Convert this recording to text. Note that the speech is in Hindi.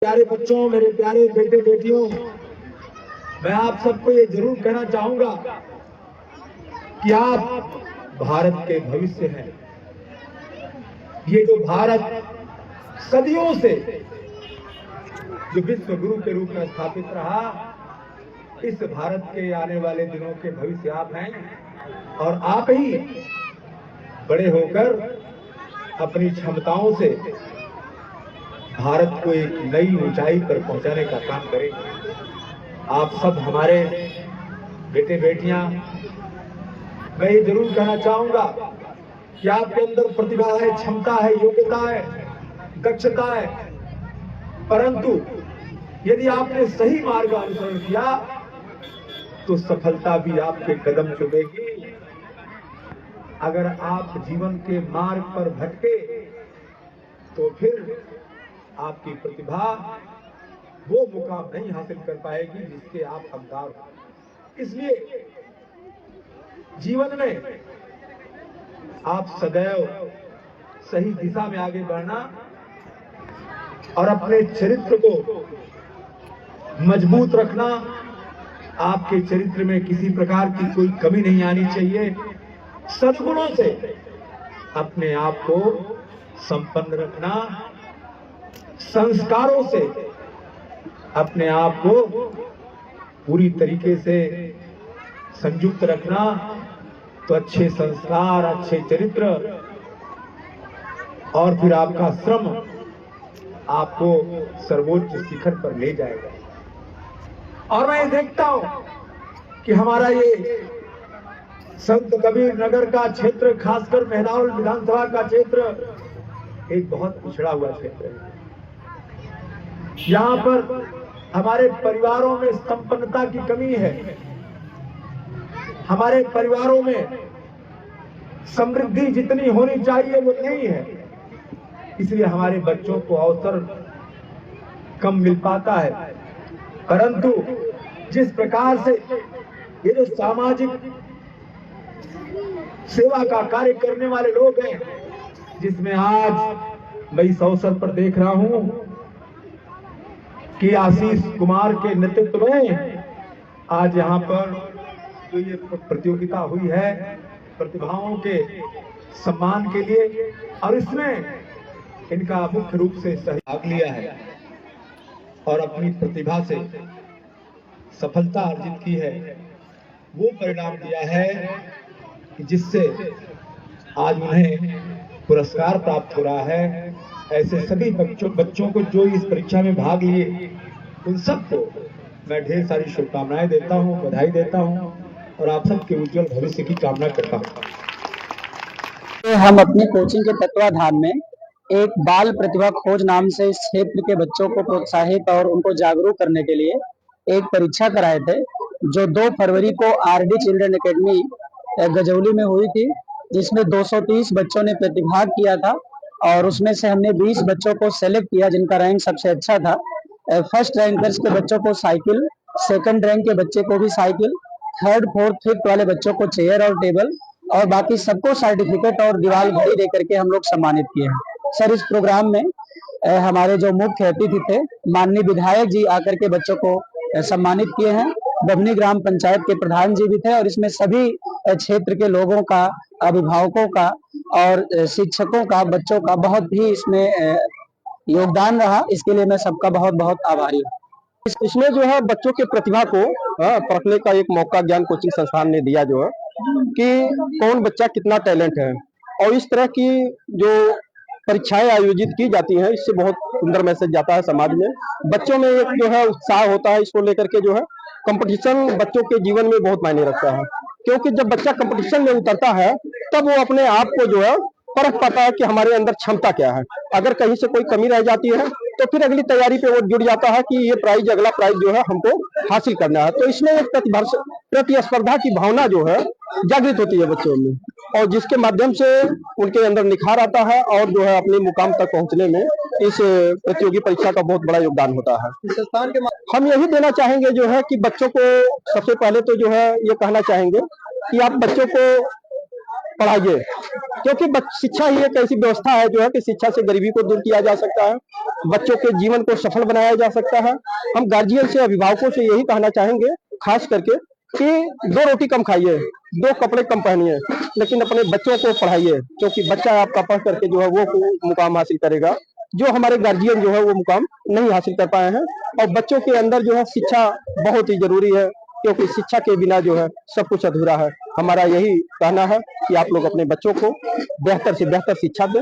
प्यारे बच्चों, मेरे प्यारे बेटे बेटियों, मैं आप सबको ये जरूर कहना चाहूंगा कि आप भारत के भविष्य हैं। ये जो भारत सदियों से जो विश्व गुरु के रूप में स्थापित रहा, इस भारत के आने वाले दिनों के भविष्य आप हैं और आप ही बड़े होकर अपनी क्षमताओं से भारत को एक नई ऊंचाई पर पहुंचाने का काम करेंगे। आप सब हमारे बेटे बेटियां, मैं ये जरूर कहना चाहूंगा कि आपके अंदर प्रतिभा है, क्षमता है, योग्यता है, दक्षता है, परंतु यदि आपने सही मार्ग का अनुसरण किया तो सफलता भी आपके कदम चुमेगी। अगर आप जीवन के मार्ग पर भटके तो फिर आपकी प्रतिभा वो मुकाम नहीं हासिल कर पाएगी जिसके आप हकदार हो। इसलिए जीवन में आप सदैव सही दिशा में आगे बढ़ना और अपने चरित्र को मजबूत रखना। आपके चरित्र में किसी प्रकार की कोई कमी नहीं आनी चाहिए। सद्गुणों से अपने आप को संपन्न रखना, संस्कारों से अपने आप को पूरी तरीके से संयुक्त रखना, तो अच्छे संस्कार, अच्छे चरित्र और फिर आपका श्रम आपको सर्वोच्च शिखर पर ले जाएगा। और मैं ये देखता हूं कि हमारा ये संत कबीर नगर का क्षेत्र, खासकर मेहनावल विधानसभा का क्षेत्र, एक बहुत पिछड़ा हुआ क्षेत्र है। यहाँ पर हमारे परिवारों में संपन्नता की कमी है। हमारे परिवारों में समृद्धि जितनी होनी चाहिए वो नहीं है। इसलिए हमारे बच्चों को अवसर कम मिल पाता है। परंतु जिस प्रकार से ये जो सामाजिक सेवा का कार्य करने वाले लोग हैं, जिसमें आज मैं इस अवसर पर देख रहा हूं कि आशीष कुमार के नेतृत्व में आज यहाँ पर जो ये प्रतियोगिता हुई है प्रतिभाओं के सम्मान के लिए, और इसमें इनका मुख्य रूप से सहभाग लिया है और अपनी प्रतिभा से सफलता अर्जित की है, वो परिणाम दिया है कि जिससे आज उन्हें पुरस्कार प्राप्त हो रहा है। ऐसे सभी बच्चों को जो इस परीक्षा में भाग लिए, उन सबको मैं ढेर सारी शुभकामनाएं देता हूं, बधाई देता हूं और आप सबके उज्जवल भविष्य की कामना करता हूं। हम अपनी कोचिंग के तत्वाधान में एक बाल प्रतिभा खोज नाम से इस क्षेत्र के बच्चों को प्रोत्साहित और उनको जागरूक करने के लिए एक परीक्षा कराए थे, जो 2 फरवरी को आरडी चिल्ड्रन एकेडमी गजौली में हुई थी, जिसमें 230 बच्चों ने प्रतिभाग किया था और उसमें से हमने 20 बच्चों को सेलेक्ट किया जिनका रैंक सबसे अच्छा था। फर्स्ट रैंकर्स के बच्चों को साइकिल, सेकंड रैंक के बच्चे को भी साइकिल, थर्ड, फोर्थ, फिफ्थ वाले बच्चों को चेयर और टेबल, और बाकी सबको सर्टिफिकेट और दीवार घड़ी दे करके हम लोग सम्मानित किए हैं। सर, इस प्रोग्राम में हमारे जो मुख्य अतिथि थे, माननीय विधायक जी आकर के बच्चों को सम्मानित किए हैं। बभनी ग्राम पंचायत के प्रधान जी भी थे और इसमें सभी क्षेत्र के लोगों का, अभिभावकों का और शिक्षकों का, बच्चों का बहुत ही इसमें योगदान रहा। इसके लिए मैं सबका बहुत बहुत आभारी हूँ। इसमें जो है बच्चों के प्रतिभा को परखने का एक मौका ज्ञान कोचिंग संस्थान ने दिया, जो है कि कौन बच्चा कितना टैलेंट है, और इस तरह की जो परीक्षाएं आयोजित की जाती हैं, इससे बहुत सुंदर मैसेज जाता है समाज में। बच्चों में एक जो है उत्साह होता है, इसको लेकर के जो है कंपटीशन बच्चों के जीवन में बहुत मायने रखता है, क्योंकि जब बच्चा कंपटीशन में उतरता है तब वो अपने आप को जो है परख पाता है कि हमारे अंदर क्षमता क्या है। अगर कहीं से कोई कमी रह जाती है तो फिर अगली तैयारी पे वो जुड़ जाता है कि ये प्राइज, अगला प्राइज जो है हमको हासिल करना है। तो इसमें एक प्रतिस्पर्धा की भावना जो है जागृत होती है बच्चों में, और जिसके माध्यम से उनके अंदर निखार आता है और जो है अपने मुकाम तक पहुंचने में इस प्रतियोगी परीक्षा का बहुत बड़ा योगदान होता है। संस्थान के हम यही देना चाहेंगे जो है कि बच्चों को सबसे पहले तो जो है ये कहना चाहेंगे कि आप बच्चों को पढ़ाइए, क्योंकि शिक्षा ही एक ऐसी व्यवस्था है जो है कि शिक्षा से गरीबी को दूर किया जा सकता है, बच्चों के जीवन को सफल बनाया जा सकता है। हम गार्जियन से, अभिभावकों से यही कहना चाहेंगे खास करके कि 2 रोटी कम खाइए, 2 कपड़े कम पहनिए, लेकिन अपने बच्चों को पढ़ाइए, क्योंकि बच्चा आपका पढ़ करके जो है वो मुकाम हासिल करेगा जो हमारे गार्जियन जो है वो मुकाम नहीं हासिल कर पाए हैं। और बच्चों के अंदर जो है शिक्षा बहुत ही जरूरी है, क्योंकि शिक्षा के बिना जो है सब कुछ अधूरा है। हमारा यही कहना है कि आप लोग अपने बच्चों को बेहतर से बेहतर शिक्षा दें।